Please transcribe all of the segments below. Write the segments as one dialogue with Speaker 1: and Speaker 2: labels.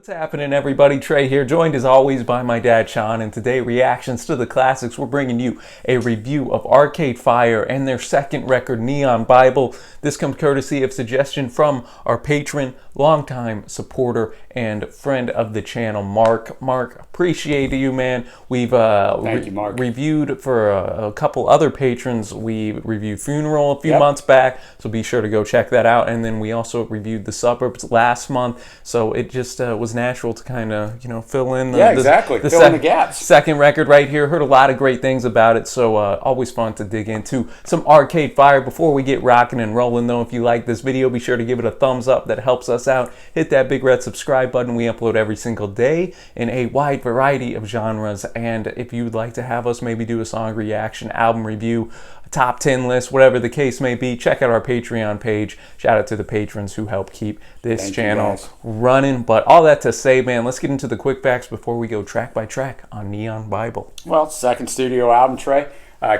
Speaker 1: What's happening, everybody? Trey here, joined as always by my dad Sean, and today, reactions to the classics. We're bringing you a review of Arcade Fire and their second record, Neon Bible. This comes courtesy of suggestion from our patron, longtime supporter, and friend of the channel, Mark. Mark, appreciate you, man. We've
Speaker 2: Thank you, Mark.
Speaker 1: Reviewed for a couple other patrons. We reviewed Funeral a few months back, so be sure to go check that out. And then we also reviewed The Suburbs last month, so it just was natural to kind of, fill in
Speaker 2: fill in the gaps.
Speaker 1: Second record right here. Heard a lot of great things about it, so always fun to dig into some Arcade Fire. Before we get rocking and rolling, though, if you like this video, be sure to give it a thumbs up. That helps us out. Hit that big red subscribe button. We upload every single day in a wide variety of genres, and if you would like to have us maybe do a song reaction, album review, top 10 list, whatever the case may be, check out our Patreon page. Shout out to the patrons who help keep this channel running. But all that to say, man, let's get into the quick facts before we go track by track on Neon Bible.
Speaker 2: Well, second studio album, Trey.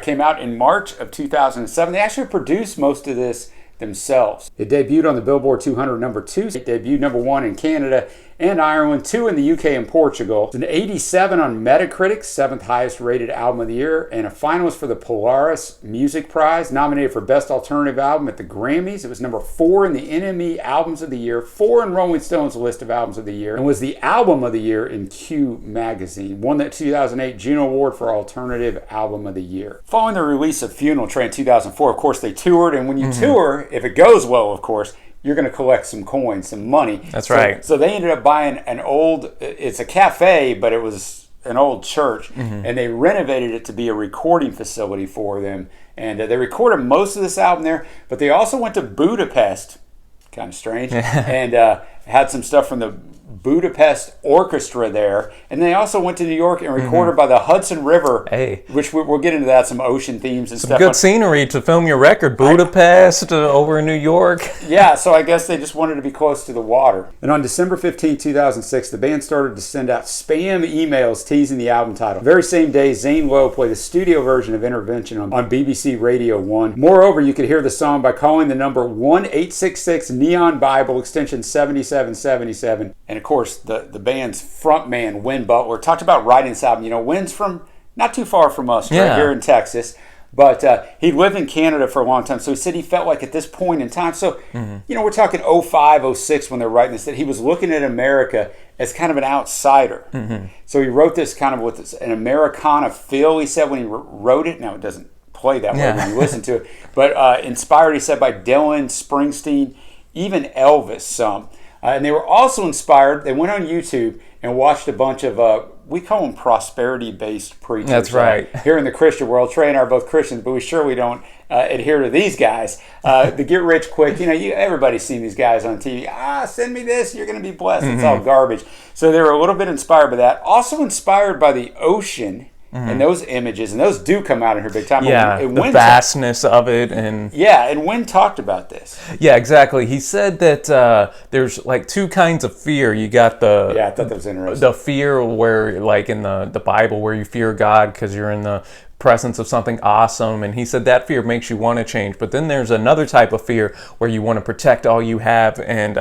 Speaker 2: Came out in March of 2007. They actually produced most of this themselves. It debuted on the Billboard 200 #2. It debuted #1 in Canada and Ireland, 2 in the UK and Portugal. It's an 87 on Metacritic, 7th highest rated album of the year, and a finalist for the Polaris Music Prize, nominated for Best Alternative Album at the Grammys. It was #4 in the NME Albums of the Year, 4 in Rolling Stone's list of albums of the year, and was the album of the year in Q magazine. Won that 2008 Juno Award for Alternative Album of the Year. Following the release of Funeral Trey in 2004, of course, they toured, and when you tour, if it goes well, of course, you're going to collect some coins, some money.
Speaker 1: That's right.
Speaker 2: So they ended up buying an old, it's a cafe, but it was an old church, and they renovated it to be a recording facility for them. And they recorded most of this album there, but they also went to Budapest, kind of strange, and had some stuff from the Budapest Orchestra there, and they also went to New York and recorded by the Hudson River, which we'll get into that, some ocean themes and
Speaker 1: some
Speaker 2: stuff.
Speaker 1: Good scenery to film your record. Budapest, over in New York.
Speaker 2: Yeah, so I guess they just wanted to be close to the water. And on December 15, 2006, the band started to send out spam emails teasing the album title. The very same day, Zane Lowe played a studio version of Intervention on BBC Radio 1. Moreover, you could hear the song by calling the number 1-866-NEON Bible, extension 7777. And of course, the band's frontman, Win Butler, talked about writing this album. Win's from not too far from us, right here in Texas. But he lived in Canada for a long time, so he said he felt like at this point in time, so, we're talking 05, 06 when they're writing this, that he was looking at America as kind of an outsider. So he wrote this kind of with an Americana feel, he said, when he wrote it. Now, it doesn't play that way when you listen to it, but inspired, he said, by Dylan, Springsteen, even Elvis some. And they were also inspired, they went on YouTube and watched a bunch of, we call them prosperity-based preachers.
Speaker 1: That's right.
Speaker 2: Here in the Christian world. Trey and I are both Christians, but we surely don't adhere to these guys. The get rich quick, everybody's seen these guys on TV. Send me this, you're going to be blessed. It's all garbage. So they were a little bit inspired by that. Also inspired by the ocean. And those images, and those do come out in here big time.
Speaker 1: Yeah, the vastness of it. And
Speaker 2: Win talked about this.
Speaker 1: Yeah, exactly. He said that there's like two kinds of fear. You got the...
Speaker 2: Yeah, I thought that was interesting.
Speaker 1: The fear where, like in the Bible, where you fear God because you're in the presence of something awesome, and he said that fear makes you want to change. But then there's another type of fear where you want to protect all you have and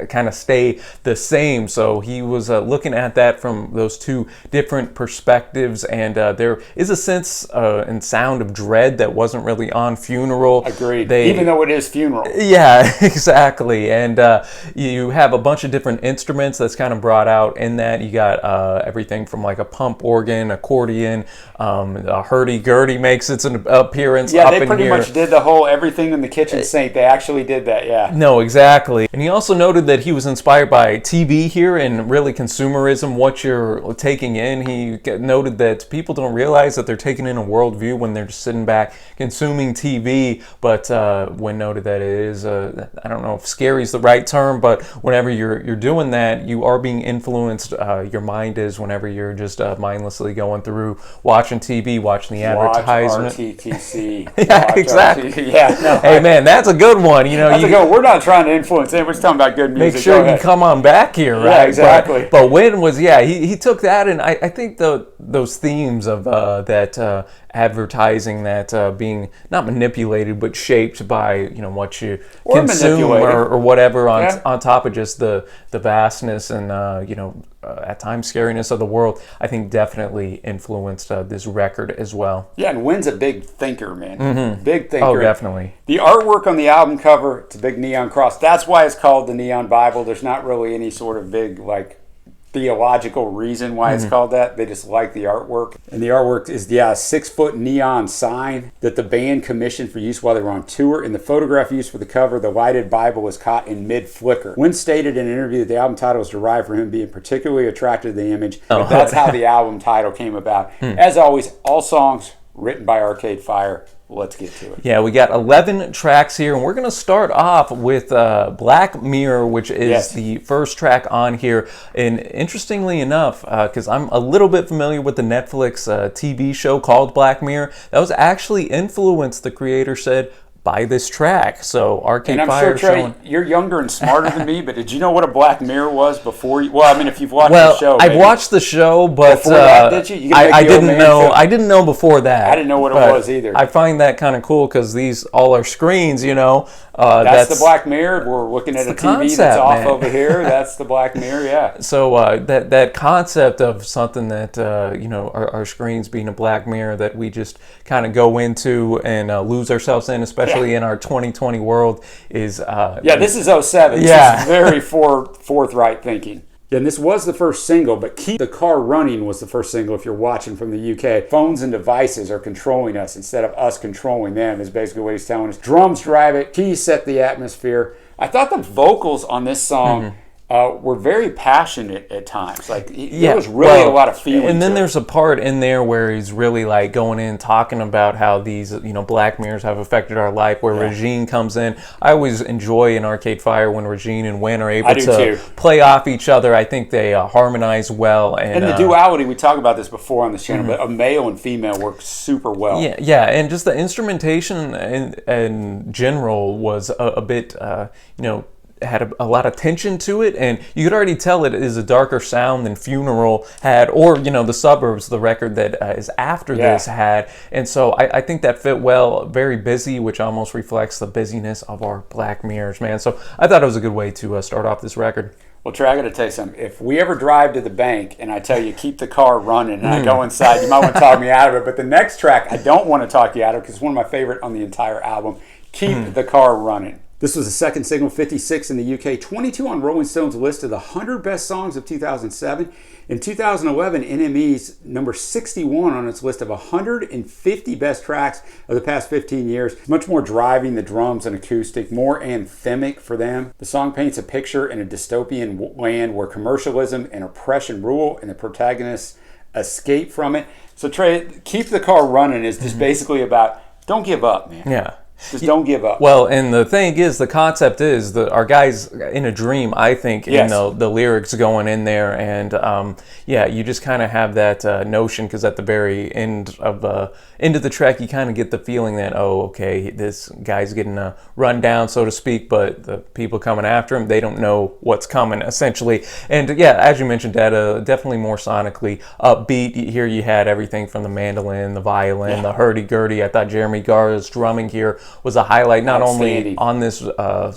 Speaker 1: kind of stay the same. So he was looking at that from those two different perspectives, and there is a sense and sound of dread that wasn't really on Funeral.
Speaker 2: Agreed. Even though it is Funeral.
Speaker 1: Yeah, exactly. And you have a bunch of different instruments that's kind of brought out in that. You got everything from like a pump organ, accordion, hurdy-gurdy makes its appearance up in here. Yeah,
Speaker 2: they pretty much did the whole everything in the kitchen sink. They actually did that, yeah.
Speaker 1: No, exactly. And he also noted that he was inspired by TV here and really consumerism, what you're taking in. He noted that people don't realize that they're taking in a worldview when they're just sitting back consuming TV. But Wynn noted that it is, I don't know if scary is the right term, but whenever you're doing that, you are being influenced. Your mind is, whenever you're just mindlessly going through watching TV, watching the
Speaker 2: Watch
Speaker 1: advertisement.
Speaker 2: RTTC.
Speaker 1: Yeah,
Speaker 2: Watch
Speaker 1: exactly.
Speaker 2: Yeah, no,
Speaker 1: Hey man, that's a good one. You know,
Speaker 2: that's a good one. We're not trying to influence anyone. We're just talking about good music.
Speaker 1: make sure you come on back here, right?
Speaker 2: Yeah, exactly.
Speaker 1: But Win was, he took that, and I think those themes of that advertising, that being not manipulated but shaped by what you consume or whatever on top of just the vastness and at times scariness of the world, I think definitely influenced this record as well.
Speaker 2: Yeah, and Win's a big thinker, man. Big thinker.
Speaker 1: Oh, definitely.
Speaker 2: The artwork on the album cover, it's a big neon cross. That's why it's called the Neon Bible. There's not really any sort of big, theological reason why it's called that. They just like the artwork. And the artwork is a 6-foot neon sign that the band commissioned for use while they were on tour. In the photograph used for the cover, the lighted Bible was caught in mid-flicker. Wynn stated in an interview that the album title was derived from him being particularly attracted to the image. But that's how the album title came about. As always, all songs written by Arcade Fire. Let's get to it.
Speaker 1: Yeah, we got 11 tracks here, and we're going to start off with Black Mirror, which is the first track on here. And interestingly enough, because I'm a little bit familiar with the Netflix TV show called Black Mirror, that was actually influenced, the creator said, by this track. So Arcade Fire
Speaker 2: sure, Trey,
Speaker 1: showing...
Speaker 2: you're younger and smarter than me, but did you know what a Black Mirror was before you? Well, I mean, if you've watched the show,
Speaker 1: I've watched the show, but
Speaker 2: before that, did you?
Speaker 1: I didn't know. I didn't know before that.
Speaker 2: I didn't know what it was either.
Speaker 1: I find that kind of cool because these all are screens,
Speaker 2: that's the Black Mirror. We're looking at a TV
Speaker 1: concept,
Speaker 2: that's off
Speaker 1: man.
Speaker 2: over here. That's the Black Mirror, yeah.
Speaker 1: So that concept of something that our screens being a black mirror that we just kind of go into and lose ourselves in, especially in our 2020 world, is
Speaker 2: this is 07.
Speaker 1: Yeah.
Speaker 2: This is very forthright thinking. Yeah, and this was the first single, but Keep the Car Running was the first single if you're watching from the UK. Phones and devices are controlling us instead of us controlling them is basically what he's telling us. Drums drive it, keys set the atmosphere. I thought the vocals on this song were very passionate at times. There was really a lot of feeling.
Speaker 1: And then there's a part in there where he's really going in, talking about how these, black mirrors have affected our life, where Regine comes in. I always enjoy in Arcade Fire when Regine and Wynn are able to play off each other. I think they harmonize well. And
Speaker 2: the duality, we talked about this before on this channel, but a male and female work super well.
Speaker 1: Yeah, and just the instrumentation in general was a bit, had a lot of tension to it, and you could already tell it is a darker sound than Funeral had, or the Suburbs, the record that is after this, had. And so I think that fit well. Very busy, which almost reflects the busyness of our black mirrors, man. So I thought it was a good way to start off this record.
Speaker 2: Well, Trey, I got to tell you something. If we ever drive to the bank and I tell you keep the car running and I go inside, you might want to talk me out of it. But the next track I don't want to talk you out of because it's one of my favorite on the entire album. Keep the Car Running. This was the second single, 56 in the UK, 22 on Rolling Stone's list of the 100 best songs of 2007. In 2011, NME's number 61 on its list of 150 best tracks of the past 15 years. Much more driving, the drums and acoustic, more anthemic for them. The song paints a picture in a dystopian land where commercialism and oppression rule and the protagonists escape from it. So Trey, Keep the Car Running is just basically about don't give up, man.
Speaker 1: Yeah.
Speaker 2: Just don't give up.
Speaker 1: Well, and the thing is, the concept is our guy's in a dream, I think, in the lyrics going in there. And you just kind of have that notion, because at the very end of the track, you kind of get the feeling that, this guy's getting run down, so to speak, but the people coming after him, they don't know what's coming, essentially. And as you mentioned, Dad, definitely more sonically upbeat. Here you had everything from the mandolin, the violin, the hurdy-gurdy. I thought Jeremy Garza's drumming here was a highlight, not only on this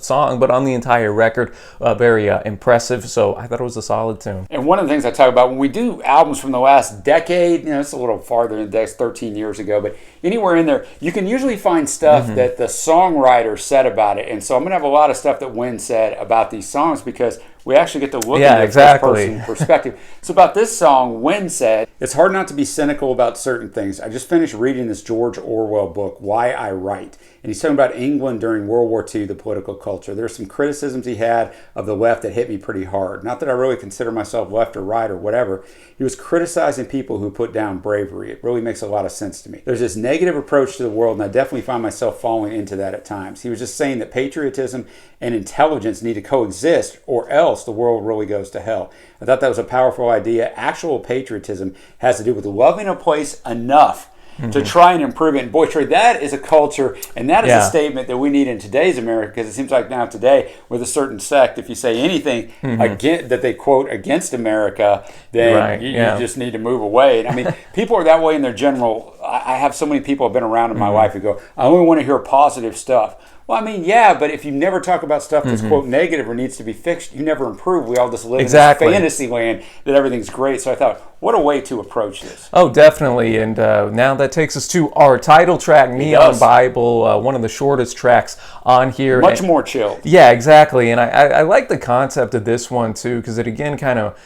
Speaker 1: song, but on the entire record. Very impressive. So I thought it was a solid tune.
Speaker 2: And one of the things I talk about when we do albums from the last decade, it's a little farther than the 13 years ago, but anywhere in there, you can usually find stuff that the songwriter said about it. And so I'm going to have a lot of stuff that Wynn said about these songs because we actually get to look at the first-person perspective. So about this song, Wynn said, "It's hard not to be cynical about certain things. I just finished reading this George Orwell book, Why I Write." And he's talking about England during World War II, the political culture. There's some criticisms he had of the left that hit me pretty hard. Not that I really consider myself left or right or whatever. He was criticizing people who put down bravery. It really makes a lot of sense to me. There's this negative approach to the world, and I definitely find myself falling into that at times. He was just saying that patriotism and intelligence need to coexist, or else the world really goes to hell. I thought that was a powerful idea. Actual patriotism has to do with loving a place enough to try and improve it. And boy, Trey, that is a culture, and that is a statement that we need in today's America, because it seems like now today, with a certain sect, if you say anything again that they quote against America, then you just need to move away. And I mean, people are that way in their general. I have so many people I've been around in my life who go, I only want to hear positive stuff. Well, I mean, yeah, but if you never talk about stuff that's, quote, negative or needs to be fixed, you never improve. We all just live in this fantasy land that everything's great. So I thought, what a way to approach this.
Speaker 1: Oh, definitely. And now that takes us to our title track, Neon Bible, one of the shortest tracks on here.
Speaker 2: Much more chilled.
Speaker 1: Yeah, exactly. And I like the concept of this one, too, because it, again, kind of,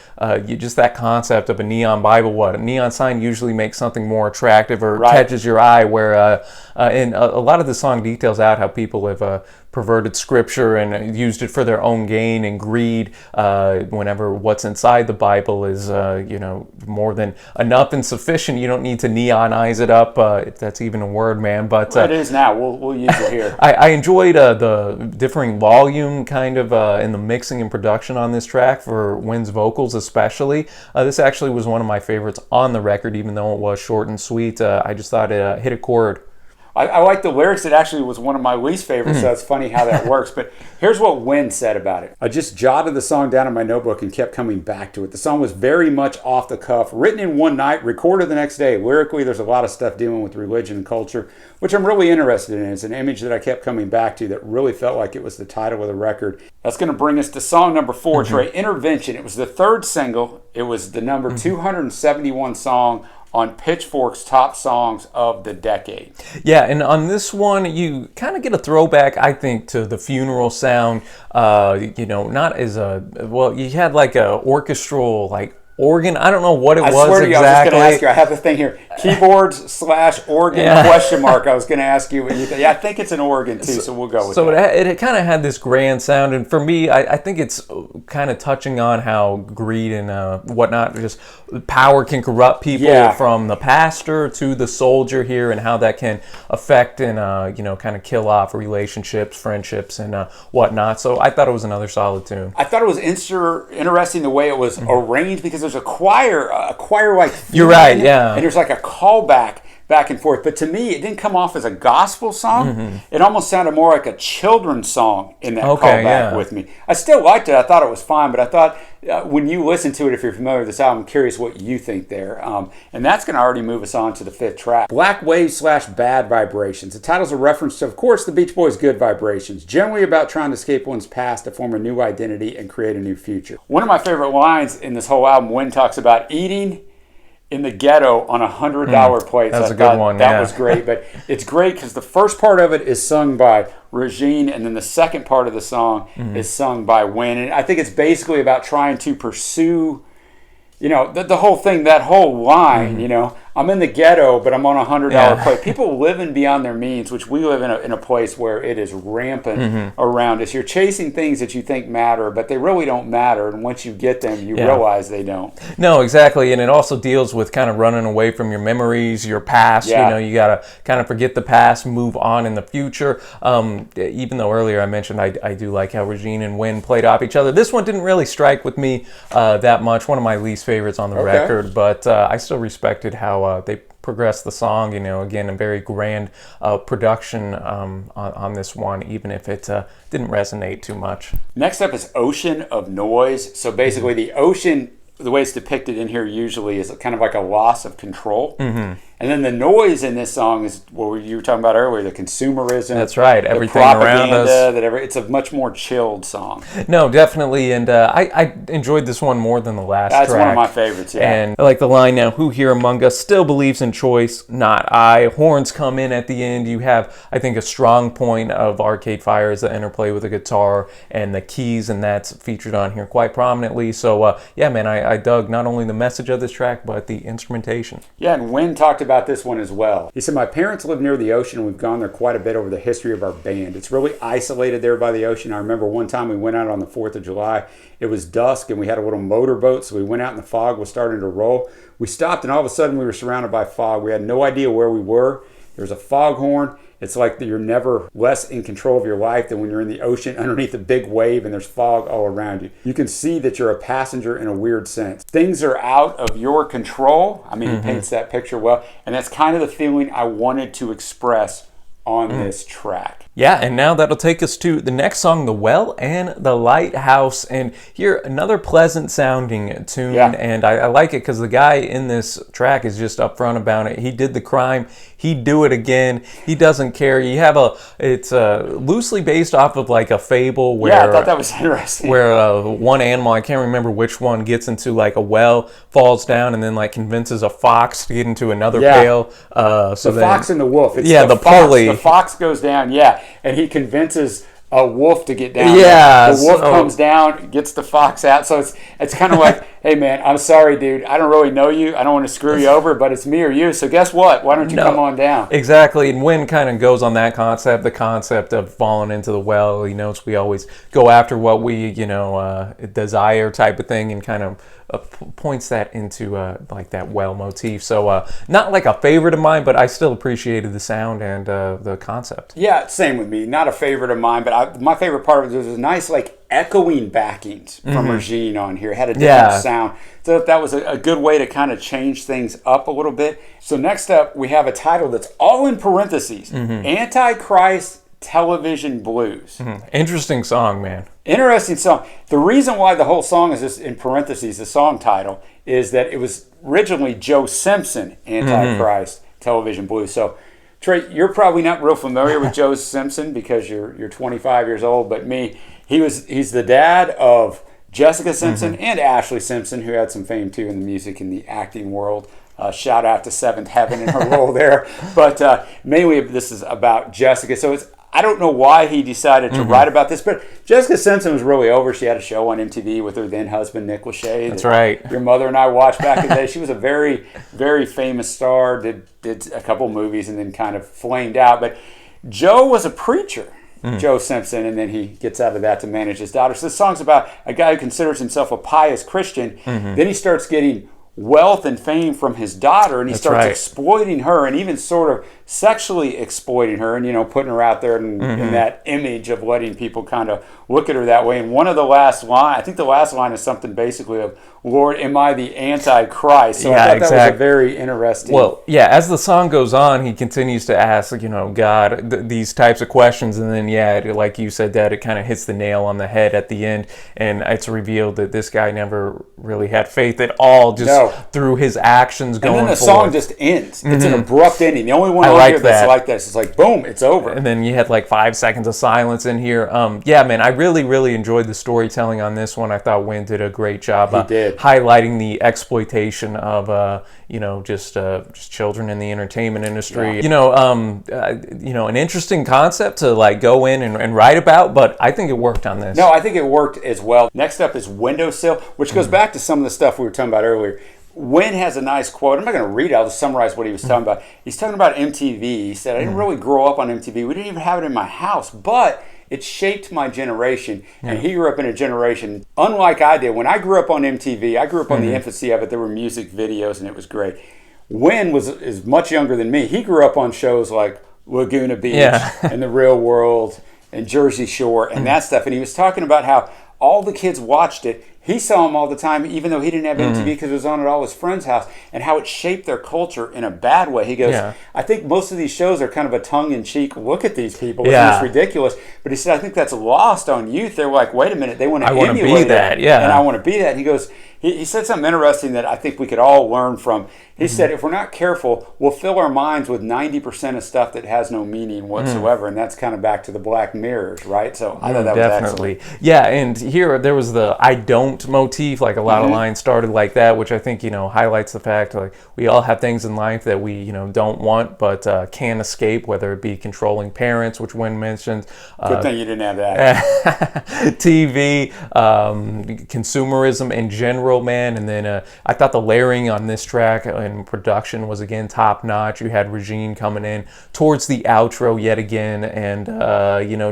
Speaker 1: just that concept of a neon Bible, a neon sign usually makes something more attractive or catches your eye, where and a lot of the song details out how people have perverted scripture and used it for their own gain and greed, whenever what's inside the Bible is more than enough and sufficient. You don't need to neonize it up, if that's even a word, man. But
Speaker 2: it is now. We'll use it here.
Speaker 1: I enjoyed the differing volume kind of in the mixing and production on this track for Win's vocals especially. This actually was one of my favorites on the record, even though it was short and sweet. I just thought it hit a chord.
Speaker 2: I like the lyrics. It actually was one of my least favorites, so it's funny how that works. But here's what Win said about it. I just jotted the song down in my notebook and kept coming back to it. The song was very much off the cuff, written in one night, recorded the next day. Lyrically, there's a lot of stuff dealing with religion and culture, which I'm really interested in. It's an image that I kept coming back to that really felt like it was the title of the record. That's going to bring us to song number 4, Trey, Intervention. It was the third single. It was the number 271 song on Pitchfork's top songs of the decade.
Speaker 1: Yeah, and on this one, you kind of get a throwback, I think, to the funeral sound. Not as you had like a orchestral, like, organ. I don't know what it was exactly. I swear to you, I was just going to ask
Speaker 2: you. I have the thing here. Keyboards/organ question mark. I was going to ask you what you think. Yeah, I think it's an organ too, so we'll go with that.
Speaker 1: So it kind of had this grand sound, and for me, I think it's kind of touching on how greed and whatnot, just power can corrupt people, from the pastor to the soldier here, and how that can affect and kind of kill off relationships, friendships, and whatnot. So I thought it was another solid tune.
Speaker 2: I thought it was interesting the way it was arranged, because there's a choir-like theme.
Speaker 1: You're right, yeah.
Speaker 2: And there's like a callback back and forth. But to me, it didn't come off as a gospel song. It almost sounded more like a children's song in that callback with me. I still liked it. I thought it was fine. But I thought when you listen to it, if you're familiar with this album, I'm curious what you think there. And that's going to already move us on to the 5th track. Black Waves/Bad Vibrations. The title's a reference to, of course, the Beach Boys' Good Vibrations, generally about trying to escape one's past to form a new identity and create a new future. One of my favorite lines in this whole album, Win talks about eating in the ghetto on $100 plates.
Speaker 1: That's a good one.
Speaker 2: That was great. But it's great because the first part of it is sung by Regine, and then the second part of the song is sung by Win. And I think it's basically about trying to pursue, the whole thing, that whole line, I'm in the ghetto, but I'm on $100 plate. People living beyond their means, which we live in a place where it is rampant around us. You're chasing things that you think matter, but they really don't matter. And once you get them, you realize they don't.
Speaker 1: No, exactly. And it also deals with kind of running away from your memories, your past. You got to kind of forget the past, move on in the future. Even though earlier I mentioned I do like how Regine and Win played off each other. This one didn't really strike with me that much. One of my least favorites on the record, but I still respected how they progressed the song. Again, a very grand production on this one, even if it didn't resonate too much.
Speaker 2: Next up is Ocean of Noise. So basically the ocean, the way it's depicted in here usually is kind of like a loss of control. And then the noise in this song is what you were talking about earlier, the consumerism.
Speaker 1: That's right. Everything around us.
Speaker 2: It's a much more chilled song.
Speaker 1: No, definitely. And I enjoyed this one more than the last track.
Speaker 2: That's one of my favorites, yeah.
Speaker 1: And I like the line now, who here among us still believes in choice? Not I. Horns come in at the end. You have, I think, a strong point of Arcade Fire as the interplay with the guitar and the keys, and that's featured on here quite prominently. So, yeah, man, I dug not only the message of this track, but the instrumentation.
Speaker 2: Yeah, and Win talked about this one as well. He said, my parents live near the ocean, and we've gone there quite a bit over the history of our band. It's really isolated there by the ocean. I remember one time we went out on the 4th of July. It was dusk, and we had a little motorboat, so we went out, and the fog was starting to roll. We stopped, and all of a sudden we were surrounded by fog. We had no idea where we were. There was a foghorn, It's like you're never less in control of your life than when you're in the ocean underneath a big wave and there's fog all around you. You can see that you're a passenger in a weird sense. Things are out of your control. I mean, he paints that picture well. And that's kind of the feeling I wanted to express on this track.
Speaker 1: Yeah, and now that'll take us to the next song, The Well and The Lighthouse. And here, another pleasant sounding tune.
Speaker 2: Yeah.
Speaker 1: And I like it because the guy in this track is just upfront about it. He did the crime. He'd do it again. He doesn't care. You have it's loosely based off of like a fable where...
Speaker 2: Yeah, I thought that was interesting.
Speaker 1: Where one animal, I can't remember which one, gets into like a well, falls down, and then like convinces a fox to get into another pail. So
Speaker 2: the fox and the wolf. It's
Speaker 1: the pulley.
Speaker 2: The fox goes down, and he convinces a wolf to get down.
Speaker 1: Yeah,
Speaker 2: the wolf comes down, gets the fox out. So it's kind of like, hey man, I'm sorry, dude. I don't really know you. I don't want to screw you over, but it's me or you. So guess what? Why don't you come on down?
Speaker 1: Exactly. And Win kind of goes on that concept, the concept of falling into the well. He knows we always go after what we, desire type of thing, and kind of points that into like that well motif. So not like a favorite of mine, but I still appreciated the sound and the concept.
Speaker 2: Yeah, same with me. Not a favorite of mine, but my favorite part of it was nice like echoing backings from Regine on here. It had a different sound. So that was a good way to kind of change things up a little bit. So next up, we have a title that's all in parentheses. Antichrist Television Blues.
Speaker 1: Interesting song, man.
Speaker 2: Interesting song. The reason why the whole song is just in parentheses, the song title, is that it was originally Joe Simpson, Antichrist Television Blues. So, Trey, you're probably not real familiar with Joe Simpson because you're 25 years old, but me, he's the dad of Jessica Simpson and Ashley Simpson, who had some fame too in the music and the acting world. Shout out to Seventh Heaven in her role there. But mainly this is about Jessica. So I don't know why he decided to write about this, but Jessica Simpson was really over. She had a show on MTV with her then husband, Nick Lachey.
Speaker 1: That's right.
Speaker 2: Your mother and I watched back in the day. She was a very, very famous star, did a couple movies and then kind of flamed out. But Joe was a preacher, Joe Simpson, and then he gets out of that to manage his daughter. So this song's about a guy who considers himself a pious Christian. Then he starts getting wealth and fame from his daughter, and he starts exploiting her and even sort of sexually exploiting her and putting her out there in that image of letting people kind of look at her that way. And one of the last line, I think the last line is something basically of, Lord, am I the Antichrist? So I thought that was a very interesting...
Speaker 1: Well, as the song goes on, he continues to ask, God, these types of questions, and then, like you said, Dad, it kind of hits the nail on the head at the end, and it's revealed that this guy never really had faith at all, through his actions going forward.
Speaker 2: And then the song just ends. It's an abrupt ending. The only one on here that's like this. It's like, boom, it's over.
Speaker 1: And then you had like 5 seconds of silence in here. Man, I really, really enjoyed the storytelling on this one. I thought Win did a great job.
Speaker 2: He did.
Speaker 1: Highlighting the exploitation of just children in the entertainment industry. An interesting concept to like go in and write about, but I think it worked on this.
Speaker 2: No, I think it worked as well. Next up is Windowsill, which goes back to some of the stuff we were talking about earlier. Win has a nice quote. I'm not going to read it. I'll just summarize what he was talking about. He's talking about MTV. He said, I didn't really grow up on MTV. We didn't even have it in my house, but it shaped my generation. And he grew up in a generation unlike I did. When I grew up on MTV, I grew up on the infancy of it. There were music videos, and it was great. Win is much younger than me. He grew up on shows like Laguna Beach and The Real World and Jersey Shore and that stuff. And he was talking about how all the kids watched it. He saw them all the time, even though he didn't have MTV because it was on at all his friends' house, and how it shaped their culture in a bad way. He goes, I think most of these shows are kind of a tongue-in-cheek look at these people. It's ridiculous. But he said, I think that's lost on youth. They're like, wait a minute, they want to emulate that. And I want to be that. And he goes, he said something interesting that I think we could all learn from. He said, if we're not careful, we'll fill our minds with 90% of stuff that has no meaning whatsoever. And that's kind of back to the Black Mirrors, right? So I thought that was excellent.
Speaker 1: Yeah, and here there was the I don't motif, like a lot of lines started like that, which I think, highlights the fact like we all have things in life that we, don't want but can't escape, whether it be controlling parents, which Win mentioned.
Speaker 2: Good thing you didn't have that.
Speaker 1: TV, consumerism in general. general, man. And then I thought the layering on this track and production was again top notch. You had Regine coming in towards the outro yet again, and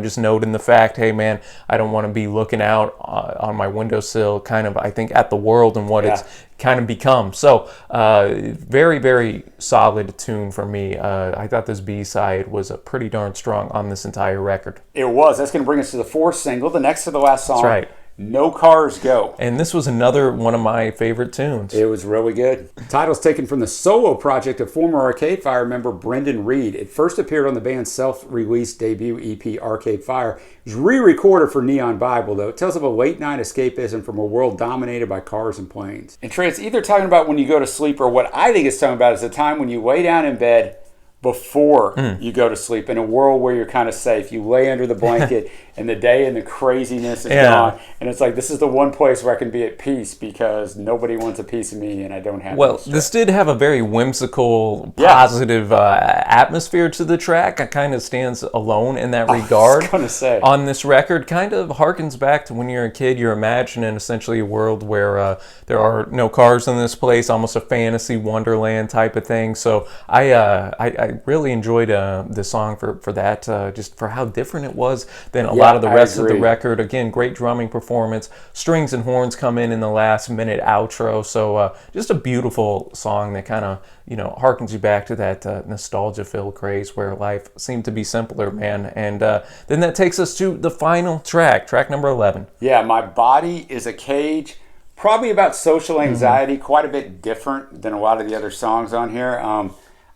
Speaker 1: just noting the fact, hey man, I don't want to be looking out on my windowsill, kind of, I think, at the world and what it's kind of become. So very, very solid tune for me. I thought this B-side was pretty darn strong on this entire record.
Speaker 2: It was. That's going to bring us to the fourth single, the next to the last song.
Speaker 1: That's right.
Speaker 2: No Cars Go.
Speaker 1: And this was another one of my favorite tunes.
Speaker 2: It was really good. The title's taken from the solo project of former Arcade Fire member Brendan Reed. It first appeared on the band's self-released debut EP, Arcade Fire. It was re-recorded for Neon Bible, though. It tells of a late-night escapism from a world dominated by cars and planes. And Trey, it's either talking about when you go to sleep, or what I think it's talking about is the time when you lay down in bed before you go to sleep, in a world where you're kind of safe. You lay under the blanket and the day and the craziness is gone, and it's like, this is the one place where I can be at peace because nobody wants a piece of me and I don't have
Speaker 1: well this did have a very whimsical, positive atmosphere to the track. It kind of stands alone in that regard.
Speaker 2: I was gonna say,
Speaker 1: on this record, kind of harkens back to when you're a kid. You're imagining essentially a world where there are no cars in this place, almost a fantasy wonderland type of thing. So I really enjoyed the song for that, just for how different it was than a lot of the rest of the record. Again, great drumming performance. Strings and horns come in the last minute outro. So just a beautiful song that kind of, harkens you back to that nostalgia-filled craze where life seemed to be simpler, man. And then that takes us to the final track number 11.
Speaker 2: Yeah, My Body is a Cage. Probably about social anxiety, quite a bit different than a lot of the other songs on here.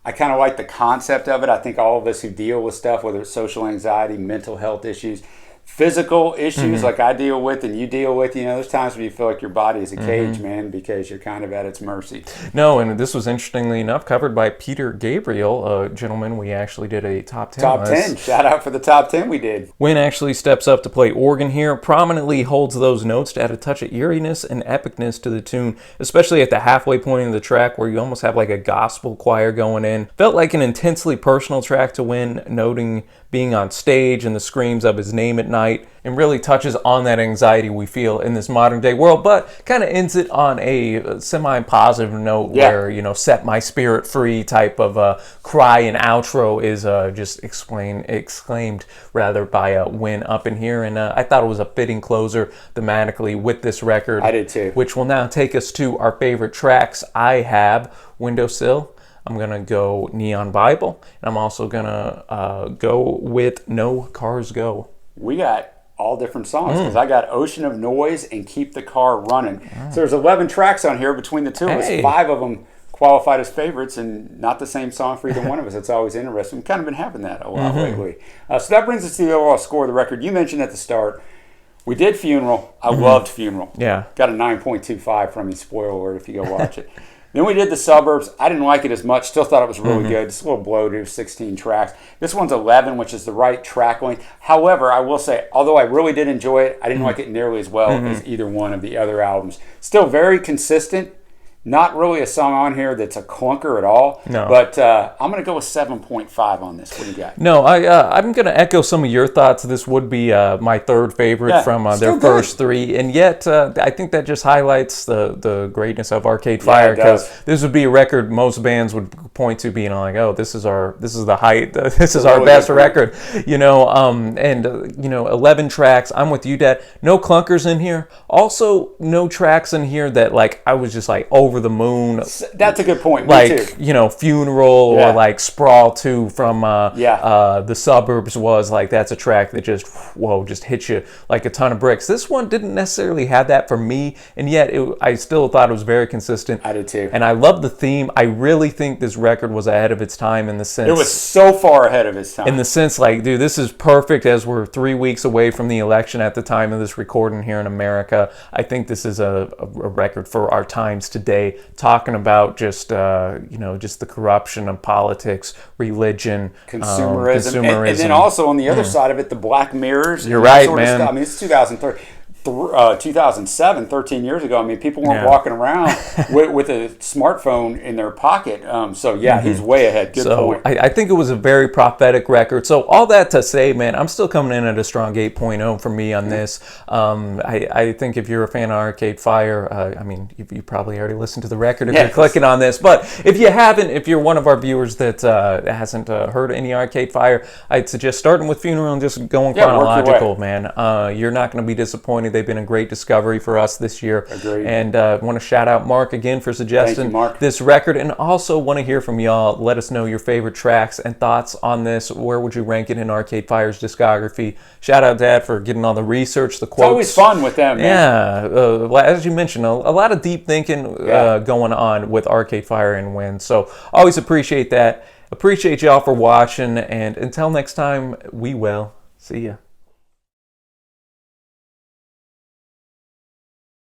Speaker 2: I kind of like the concept of it. I think all of us who deal with stuff, whether it's social anxiety, mental health issues, physical issues like I deal with and you deal with, there's times when you feel like your body is a cage, man, because you're kind of at its mercy.
Speaker 1: No, and this was, interestingly enough, covered by Peter Gabriel, a gentleman we actually did a top 10
Speaker 2: Top 10. Shout out for the top 10 we did.
Speaker 1: Win actually steps up to play organ here, prominently holds those notes to add a touch of eeriness and epicness to the tune, especially at the halfway point of the track where you almost have like a gospel choir going in. Felt like an intensely personal track to Win, noting being on stage and the screams of his name at night, and really touches on that anxiety we feel in this modern day world, but kind of ends it on a semi-positive note where, set my spirit free type of cry and outro is just exclaimed rather by Win up in here. And I thought it was a fitting closer thematically with this record.
Speaker 2: I did too.
Speaker 1: Which will now take us to our favorite tracks. I have Windowsill. I'm going to go Neon Bible, and I'm also going to go with No Cars Go.
Speaker 2: We got all different songs because I got Ocean of Noise and Keep the Car Running. So there's 11 tracks on here between the two of us. 5 of them qualified as favorites and not the same song for either one of us. It's always interesting. We've kind of been having that a lot lately. So that brings us to the overall score of the record. You mentioned at the start, we did Funeral. I loved Funeral.
Speaker 1: Yeah.
Speaker 2: Got a 9.25 from you. Spoiler alert if you go watch it. Then we did The Suburbs. I didn't like it as much. Still thought it was really good. Just a little bloated, 16 tracks. This one's 11, which is the right track length. However, I will say, although I really did enjoy it, I didn't like it nearly as well as either one of the other albums. Still very consistent. Not really a song on here that's a clunker at all.
Speaker 1: No.
Speaker 2: But I'm going to go with 7.5 on this. What do you got?
Speaker 1: No, I'm going to echo some of your thoughts. This would be my third favorite from their first 3. And yet, I think that just highlights the greatness of Arcade Fire, because this would be a record most bands would point to being like, oh, this is the height. This is our best record. 11 tracks. I'm with you, Dad. No clunkers in here. Also, no tracks in here that like I was just like over the moon.
Speaker 2: That's a good point.
Speaker 1: Like,
Speaker 2: Me too.
Speaker 1: Funeral or like Sprawl 2 from The Suburbs was like, that's a track that just hits you like a ton of bricks. This one didn't necessarily have that for me, and yet I still thought it was very consistent.
Speaker 2: I did too.
Speaker 1: And I love the theme. I really think this record was ahead of its time in the sense.
Speaker 2: It was so far ahead of its time.
Speaker 1: In the sense, like, dude, this is perfect as we're 3 weeks away from the election at the time of this recording here in America. I think this is a record for our times today, talking about just the corruption of politics, religion,
Speaker 2: consumerism. And then also on the other side of it, the Black Mirrors.
Speaker 1: You're right, man.
Speaker 2: I mean, it's 2003. 2007, 13 years ago. I mean, people weren't walking around with a smartphone in their pocket. So yeah, he's way ahead. Good point.
Speaker 1: I think it was a very prophetic record. So all that to say, man, I'm still coming in at a strong 8.0 for me on this. I think if you're a fan of Arcade Fire, I mean, you probably already listened to the record if you're clicking on this. But if you haven't, if you're one of our viewers that hasn't heard any Arcade Fire, I'd suggest starting with Funeral and just going chronological, man. You're not going to be disappointed. They've been a great discovery for us this year.
Speaker 2: Agreed.
Speaker 1: And want to shout out Mark again for suggesting this record, and also want to hear from y'all. Let us know your favorite tracks and thoughts on this. Where would you rank it in Arcade Fire's discography? Shout out Dad for getting all the research, the quotes.
Speaker 2: It's always fun with them, man.
Speaker 1: Yeah, as you mentioned, a lot of deep thinking going on with Arcade Fire and Win. So always appreciate that. Appreciate y'all for watching, and until next time, we will see ya.